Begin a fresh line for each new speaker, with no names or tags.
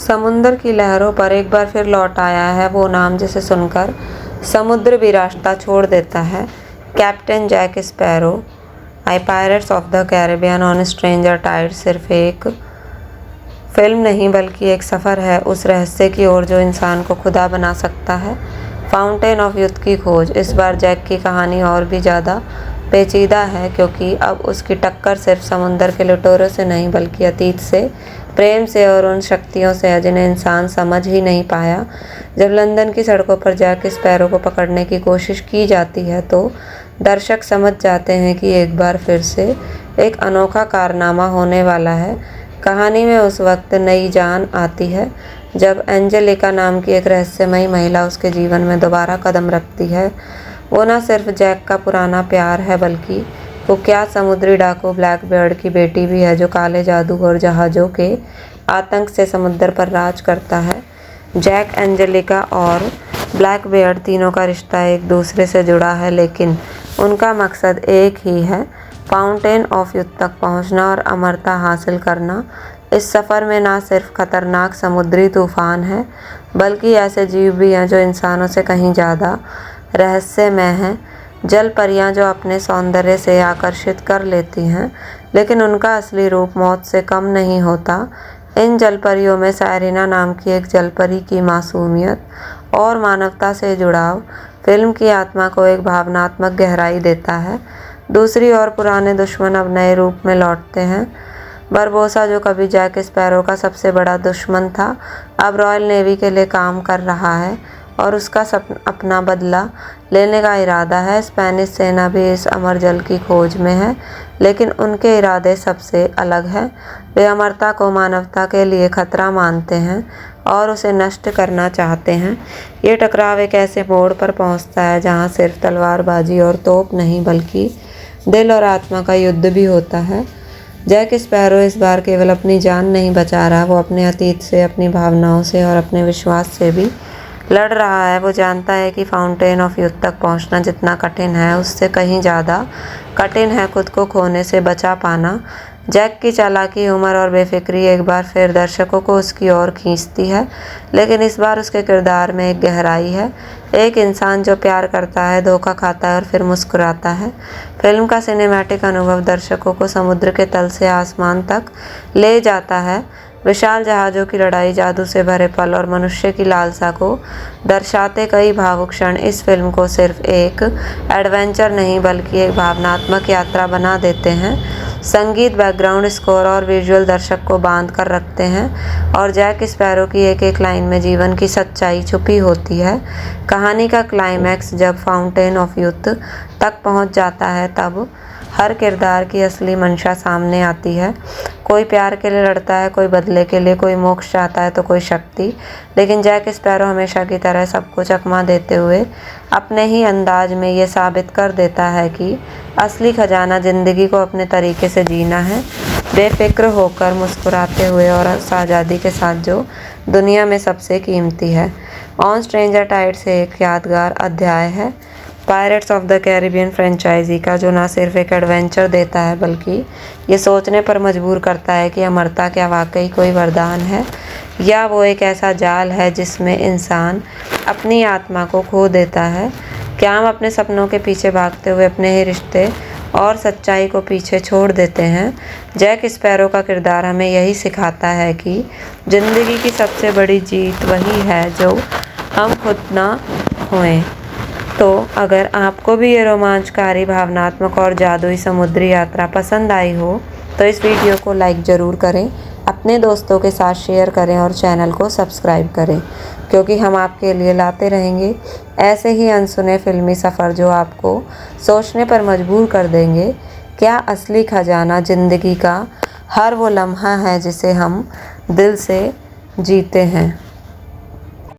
समुद्र की लहरों पर एक बार फिर लौट आया है वो नाम जिसे सुनकर समुद्र भी रास्ता छोड़ देता है। Captain Jack Sparrow. आई pirates of the Caribbean on stranger tide सिर्फ एक फिल्म नहीं बल्कि एक सफ़र है उस रहस्य की ओर जो इंसान को खुदा बना सकता है। फाउंटेन ऑफ यूथ की खोज। इस बार जैक की कहानी और भी ज़्यादा पेचीदा है क्योंकि अब उसकी टक्कर सिर्फ समुद्र के लुटेरों से नहीं बल्कि अतीत से, प्रेम से और उन शक्तियों से है जिन्हें इंसान समझ ही नहीं पाया। जब लंदन की सड़कों पर जैक स्पैरो को पकड़ने की कोशिश की जाती है तो दर्शक समझ जाते हैं कि एक बार फिर से एक अनोखा कारनामा होने वाला है। कहानी में उस वक्त नई जान आती है जब एंजेलिका नाम की एक रहस्यमयी महिला उसके जीवन में दोबारा कदम रखती है। वो न सिर्फ जैक का पुराना प्यार है बल्कि कुख्यात समुद्री डाकू ब्लैकबीयर्ड की बेटी भी है जो काले जादू और जहाज़ों के आतंक से समुद्र पर राज करता है। जैक, एंजेलिका और ब्लैकबीयर्ड तीनों का रिश्ता एक दूसरे से जुड़ा है लेकिन उनका मकसद एक ही है, फाउंटेन ऑफ यूथ तक पहुंचना और अमरता हासिल करना। इस सफ़र में ना सिर्फ खतरनाक समुद्री तूफान है बल्कि ऐसे जीव भी हैं जो इंसानों से कहीं ज़्यादा रहस्यमय हैं। जल परियां जो अपने सौंदर्य से आकर्षित कर लेती हैं लेकिन उनका असली रूप मौत से कम नहीं होता। इन जलपरियों में साइरिना नाम की एक जलपरी की मासूमियत और मानवता से जुड़ाव फिल्म की आत्मा को एक भावनात्मक गहराई देता है। दूसरी ओर पुराने दुश्मन अब नए रूप में लौटते हैं। बरबोसा जो कभी जैक स्पैरो का सबसे बड़ा दुश्मन था अब रॉयल नेवी के लिए काम कर रहा है और उसका अपना बदला लेने का इरादा है। स्पेनिश सेना भी इस अमर जल की खोज में है लेकिन उनके इरादे सबसे अलग हैं। वे अमरता को मानवता के लिए खतरा मानते हैं और उसे नष्ट करना चाहते हैं। ये टकराव एक ऐसे मोड़ पर पहुंचता है जहां सिर्फ तलवारबाजी और तोप नहीं बल्कि दिल और आत्मा का युद्ध भी होता है। जैक स्पैरो इस बार केवल अपनी जान नहीं बचा रहा, वो अपने अतीत से, अपनी भावनाओं से और अपने विश्वास से भी लड़ रहा है। वो जानता है कि फाउंटेन ऑफ यूथ तक पहुंचना जितना कठिन है उससे कहीं ज़्यादा कठिन है खुद को खोने से बचा पाना। जैक की चालाकी, उम्र और बेफिक्री एक बार फिर दर्शकों को उसकी ओर खींचती है लेकिन इस बार उसके किरदार में एक गहराई है। एक इंसान जो प्यार करता है, धोखा खाता है और फिर मुस्कुराता है। फिल्म का सिनेमैटिक अनुभव दर्शकों को समुद्र के तल से आसमान तक ले जाता है। विशाल जहाज़ों की लड़ाई, जादू से भरे पल और मनुष्य की लालसा को दर्शाते कई भावुक क्षण इस फिल्म को सिर्फ एक एडवेंचर नहीं बल्कि एक भावनात्मक यात्रा बना देते हैं। संगीत, बैकग्राउंड स्कोर और विजुअल दर्शक को बांध कर रखते हैं और जैक स्पैरो की एक एक लाइन में जीवन की सच्चाई छुपी होती है। कहानी का क्लाइमैक्स जब फाउंटेन ऑफ यूथ तक पहुंच जाता है तब हर किरदार की असली मंशा सामने आती है। कोई प्यार के लिए लड़ता है, कोई बदले के लिए, कोई मोक्ष चाहता है तो कोई शक्ति। लेकिन जैक स्पैरो हमेशा की तरह सबको चकमा देते हुए अपने ही अंदाज में ये साबित कर देता है कि असली खजाना ज़िंदगी को अपने तरीके से जीना है, बेफिक्र होकर, मुस्कुराते हुए और उस आज़ादी के साथ जो दुनिया में सबसे कीमती है। ऑन स्ट्रेंजर टाइड से एक यादगार अध्याय है pirates of the Caribbean franchise का, जो न सिर्फ एक एडवेंचर देता है बल्कि ये सोचने पर मजबूर करता है कि अमरता क्या वाकई कोई वरदान है या वो एक ऐसा जाल है जिसमें इंसान अपनी आत्मा को खो देता है। क्या हम अपने सपनों के पीछे भागते हुए अपने ही रिश्ते और सच्चाई को पीछे छोड़ देते हैं? जैक स्पैरो का किरदार हमें यही सिखाता है कि ज़िंदगी की सबसे बड़ी जीत वही है जो हम खुद ना खोएं। तो अगर आपको भी ये रोमांचकारी, भावनात्मक और जादुई समुद्री यात्रा पसंद आई हो तो इस वीडियो को लाइक ज़रूर करें, अपने दोस्तों के साथ शेयर करें और चैनल को सब्सक्राइब करें क्योंकि हम आपके लिए लाते रहेंगे ऐसे ही अनसुने फिल्मी सफ़र जो आपको सोचने पर मजबूर कर देंगे। क्या असली खजाना ज़िंदगी का हर वो लम्हा है जिसे हम दिल से जीते हैं।